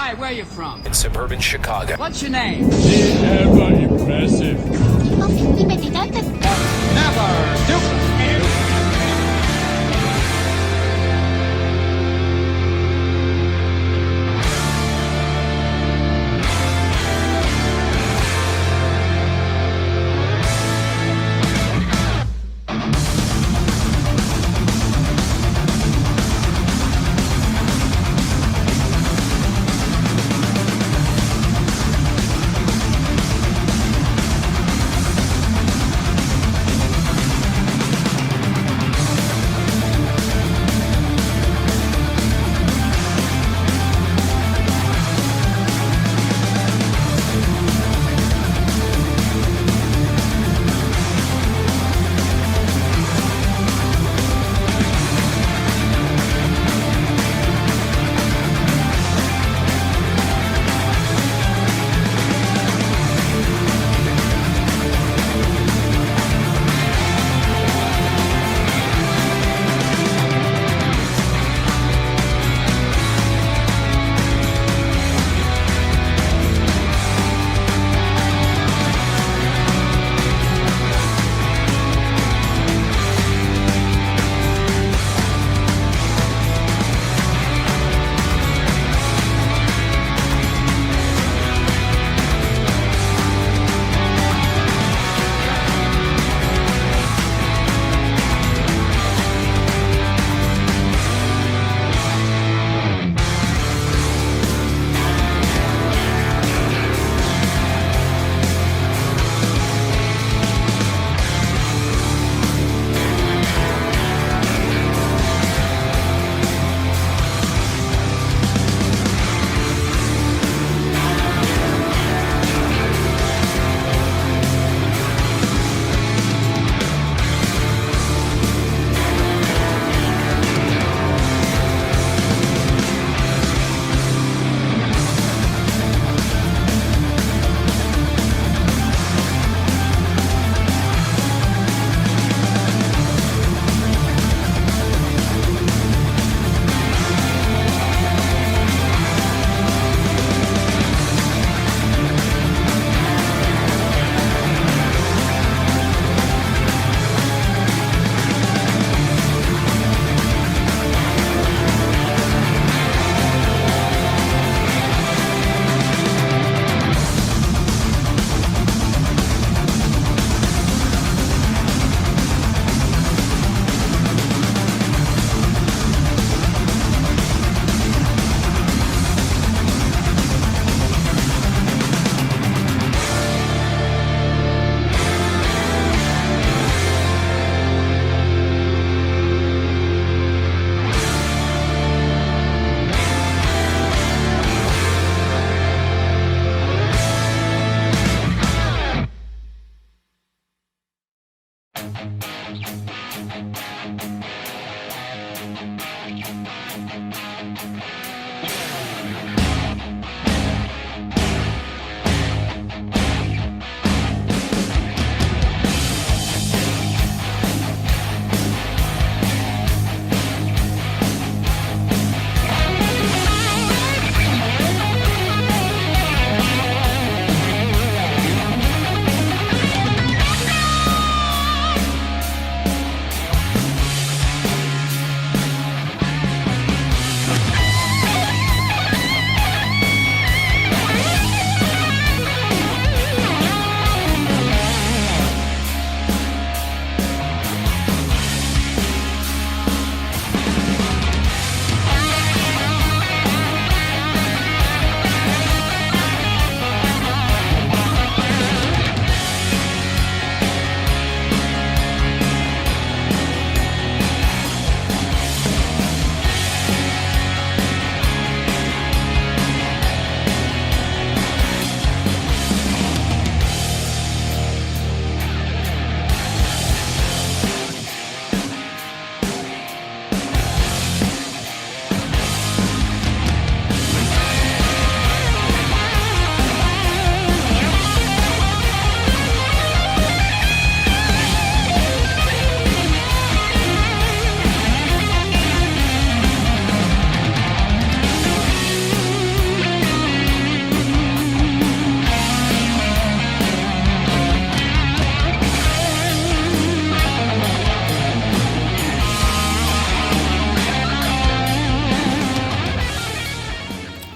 Hi, where are you from? In suburban Chicago. What's your name? The ever impressive. Never do.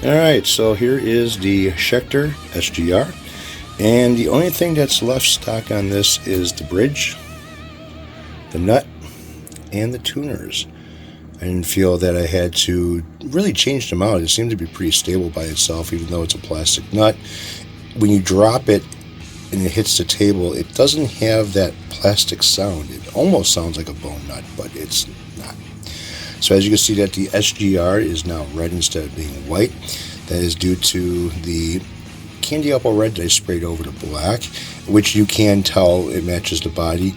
Alright, so here is the Schecter SGR, and the only thing that's left stock on this is the bridge, the nut, and the tuners. I didn't feel that I had to really change them out. It seemed to be pretty stable by itself, even though it's a plastic nut. When you drop it and it hits the table, it doesn't have that plastic sound. It almost sounds like a bone nut, but it's not. So as you can see that the SGR is now red instead of being white. That is due to the candy apple red that I sprayed over to black, which you can tell it matches the body.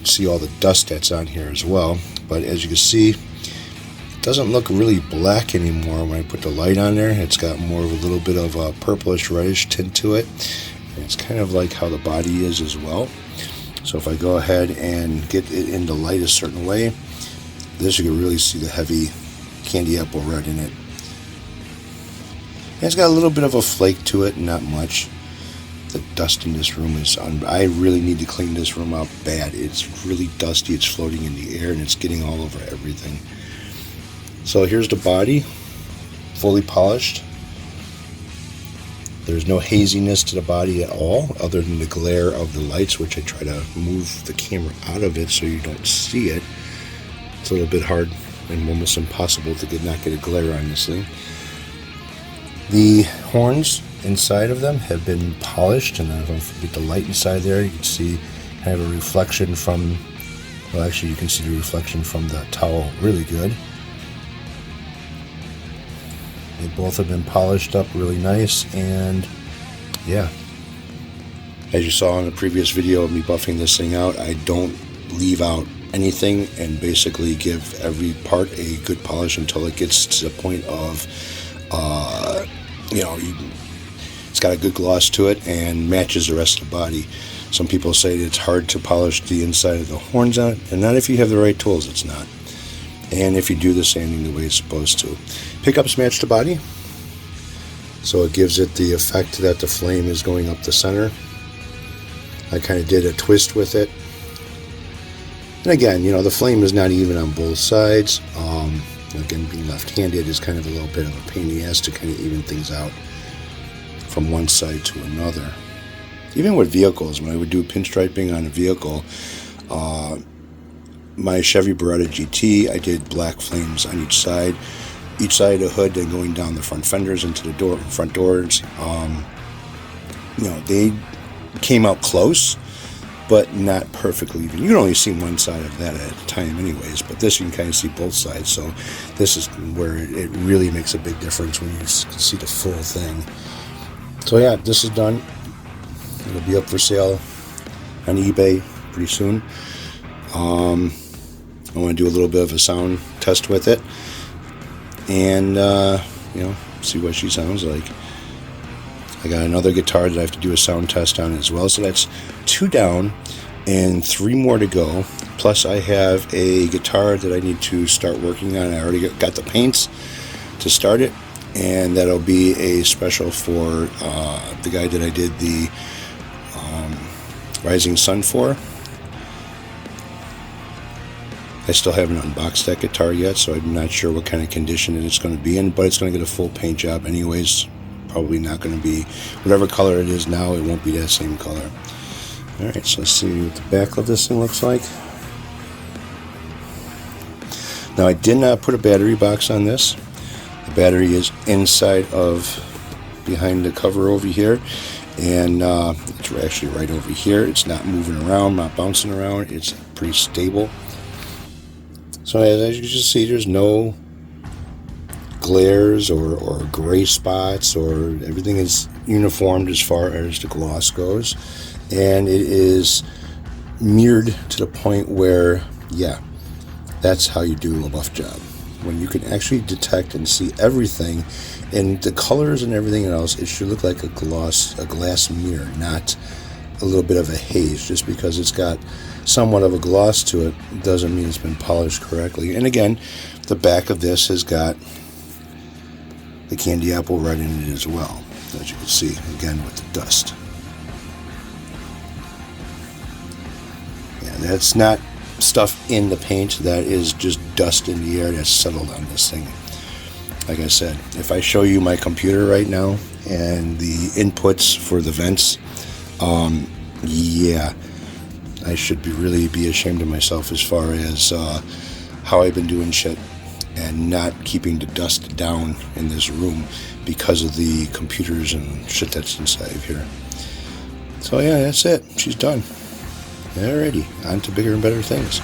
See all the dust that's on here as well. But as you can see, it doesn't look really black anymore when I put the light on there. It's got more of a little bit of a purplish reddish tint to it. And it's kind of like how the body is as well. So if I go ahead and get it in the light a certain way, this you can really see the heavy candy apple red in it. And it's got a little bit of a flake to it, not much. The dust in this room is I really need to clean this room out bad. It's really dusty, it's floating in the air, and it's getting all over everything. So here's the body, fully polished. There's no haziness to the body at all, other than the glare of the lights, which I try to move the camera out of it so you don't see it. It's a little bit hard and almost impossible to not get a glare on this thing. The horns inside of them have been polished, and if you get the light inside there, you can see kind of a reflection from, well, actually you can see the reflection from the towel really good. They both have been polished up really nice, and yeah. As you saw in the previous video of me buffing this thing out, I don't leave out anything and basically give every part a good polish until it gets to the point of, it's got a good gloss to it and matches the rest of the body. Some people say that it's hard to polish the inside of the horns on it, and not if you have the right tools, it's not. And if you do the sanding the way it's supposed to. Pickups match the body, so it gives it the effect that the flame is going up the center. I kind of did a twist with it. And again, the flame is not even on both sides. Again, being left-handed is kind of a little bit of a pain in the ass to kind of even things out from one side to another. Even with vehicles, when I would do pinstriping on a vehicle, my Chevy Beretta GT, I did black flames on each side of the hood, then going down the front fenders into the front doors. They came out close, but not perfectly even. You can only see one side of that at a time anyways, but this you can kind of see both sides, so this is where it really makes a big difference when you see the full thing. So yeah, this is done. It'll be up for sale on eBay pretty soon. I want to do a little bit of a sound test with it and see what she sounds like. I got another guitar that I have to do a sound test on as well, so that's 2 down and 3 more to go. Plus I have a guitar that I need to start working on. I already got the paints to start it, and that'll be a special for the guy that I did the Rising Sun for. I still haven't unboxed that guitar yet, so I'm not sure what kind of condition it's going to be in, but it's going to get a full paint job anyways. Probably not going to be whatever color it is now, it won't be that same color. Alright, so let's see what the back of this thing looks like. Now I did not put a battery box on this. The battery is inside of behind the cover over here, and it's actually right over here. It's not moving around, not bouncing around. It's pretty stable. So as you can see, there's no glares or gray spots, or everything is uniformed as far as the gloss goes, and it is mirrored to the point where, yeah, that's how you do a buff job, when you can actually detect and see everything, and the colors and everything else. It should look like a glass mirror, not a little bit of a haze. Just because it's got somewhat of a gloss to it doesn't mean it's been polished correctly. And again, the back of this has got the candy apple red in it as well, as you can see, again with the dust. Yeah, that's not stuff in the paint, that is just dust in the air that's settled on this thing. Like I said, if I show you my computer right now and the inputs for the vents, yeah, I should really be ashamed of myself as far as how I've been doing shit and not keeping the dust down in this room because of the computers and shit that's inside of here. So yeah, that's it. She's done. Alrighty, on to bigger and better things.